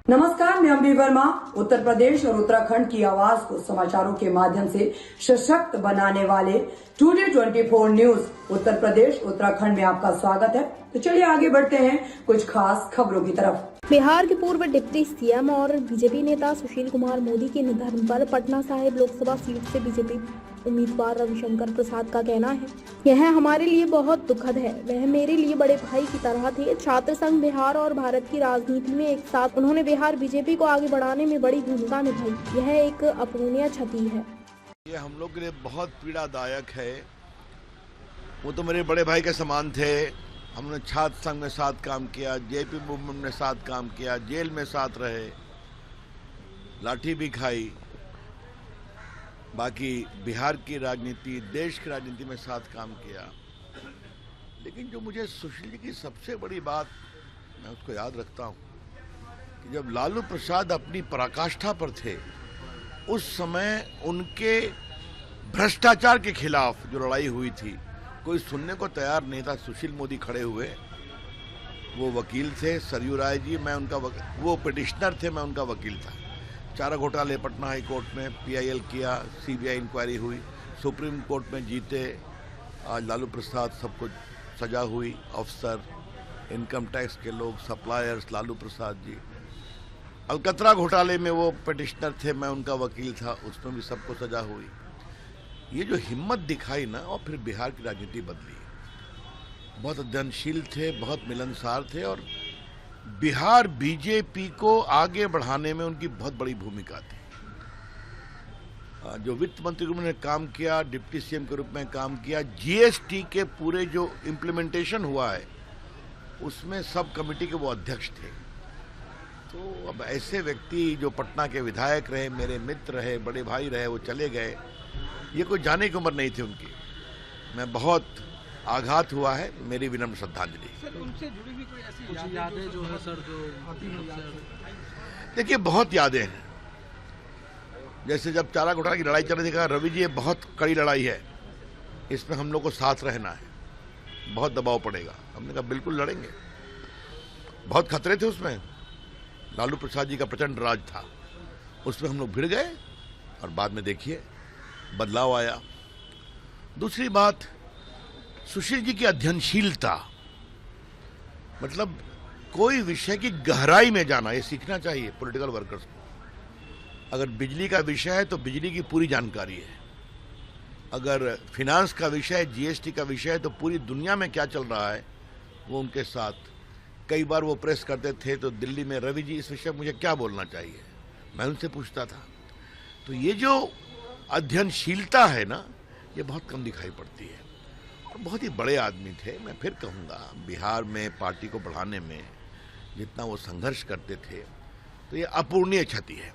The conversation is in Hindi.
नमस्कार, मैं अम्बी वर्मा। उत्तर प्रदेश और उत्तराखंड की आवाज को समाचारों के माध्यम से सशक्त बनाने वाले टुडे 24 न्यूज उत्तर प्रदेश उत्तराखंड में आपका स्वागत है। तो चलिए आगे बढ़ते हैं कुछ खास खबरों की तरफ। बिहार के पूर्व डिप्टी सीएम और बीजेपी नेता सुशील कुमार मोदी के निधन पर पटना साहिब लोकसभा सीट से बीजेपी उम्मीदवार रविशंकर प्रसाद का कहना है, यह हमारे लिए बहुत दुखद है। वह मेरे लिए बड़े भाई की तरह थे। छात्र संघ बिहार और भारत की राजनीति में एक साथ उन्होंने बिहार बीजेपी को आगे बढ़ाने में बड़ी भूमिका निभाई। यह एक अपूरणीय क्षति है। ये हम लोग के लिए बहुत पीड़ादायक है। वो तो मेरे बड़े भाई के समान थे। हमने छात्र संघ में साथ काम किया, जेपी मूवमेंट में साथ काम किया, जेल में साथ रहे, लाठी भी खाई। बाकी बिहार की राजनीति, देश की राजनीति में साथ काम किया। लेकिन जो मुझे सुशील जी की सबसे बड़ी बात, मैं उसको याद रखता हूँ कि जब लालू प्रसाद अपनी पराकाष्ठा पर थे, उस समय उनके भ्रष्टाचार के खिलाफ जो लड़ाई हुई थी, कोई सुनने को तैयार नहीं था। सुशील मोदी खड़े हुए, वो वकील थे, सरयू राय जी, मैं उनका वो पिटिशनर थे, मैं उनका वकील था। चारा घोटाले पटना हाई कोर्ट में पीआईएल किया, सीबीआई इंक्वायरी हुई, सुप्रीम कोर्ट में जीते। आज लालू प्रसाद, सबको सजा हुई, अफसर, इनकम टैक्स के लोग, सप्लायर्स, लालू प्रसाद जी। अलकतरा घोटाले में वो पिटिशनर थे, मैं उनका वकील था, उसमें भी सबको सजा हुई। ये जो हिम्मत दिखाई ना, और फिर बिहार की राजनीति बदली। बहुत अध्ययनशील थे, बहुत मिलनसार थे, और बिहार बीजेपी को आगे बढ़ाने में उनकी बहुत बड़ी भूमिका थी। जो वित्त मंत्री के रूप में काम किया, डिप्टी सीएम के रूप में काम किया, जीएसटी के पूरे जो इम्प्लीमेंटेशन हुआ है, उसमें सब कमेटी के वो अध्यक्ष थे। तो अब ऐसे व्यक्ति जो पटना के विधायक रहे, मेरे मित्र रहे, बड़े भाई रहे, वो चले गए। ये कोई जाने की उम्र नहीं थी उनकी। मैं बहुत आघात हुआ है, मेरी विनम्र श्रद्धांजलि। सर, उनसे जुड़ी हुई कोई ऐसी यादें जो है सर, जो देखिए, बहुत यादें हैं। जैसे जब चारा घोटाला की लड़ाई चल रही थी, कहा रवि जी ये बहुत कड़ी लड़ाई है, इसमें हम लोग को साथ रहना है, बहुत दबाव पड़ेगा। हमने कहा बिल्कुल लड़ेंगे। बहुत खतरे थे उसमें, लालू प्रसाद जी का प्रचंड राज था, उसमें हम लोग भिड़ गए, और बाद में देखिए बदलाव आया। दूसरी बात, सुशील जी की अध्ययनशीलता, मतलब कोई विषय की गहराई में जाना, ये सीखना चाहिए पॉलिटिकल वर्कर्स को। अगर बिजली का विषय है तो बिजली की पूरी जानकारी है। अगर फिनांस का विषय है, जीएसटी का विषय है, तो पूरी दुनिया में क्या चल रहा है वो उनके साथ। कई बार वो प्रेस करते थे तो दिल्ली में, रवि जी इस विषय में मुझे क्या बोलना चाहिए, मैं उनसे पूछता था। तो ये जो अध्ययनशीलता है ना, ये बहुत कम दिखाई पड़ती है। और बहुत ही बड़े आदमी थे। मैं फिर कहूँगा, बिहार में पार्टी को बढ़ाने में जितना वो संघर्ष करते थे, तो ये अपूरणीय क्षति है।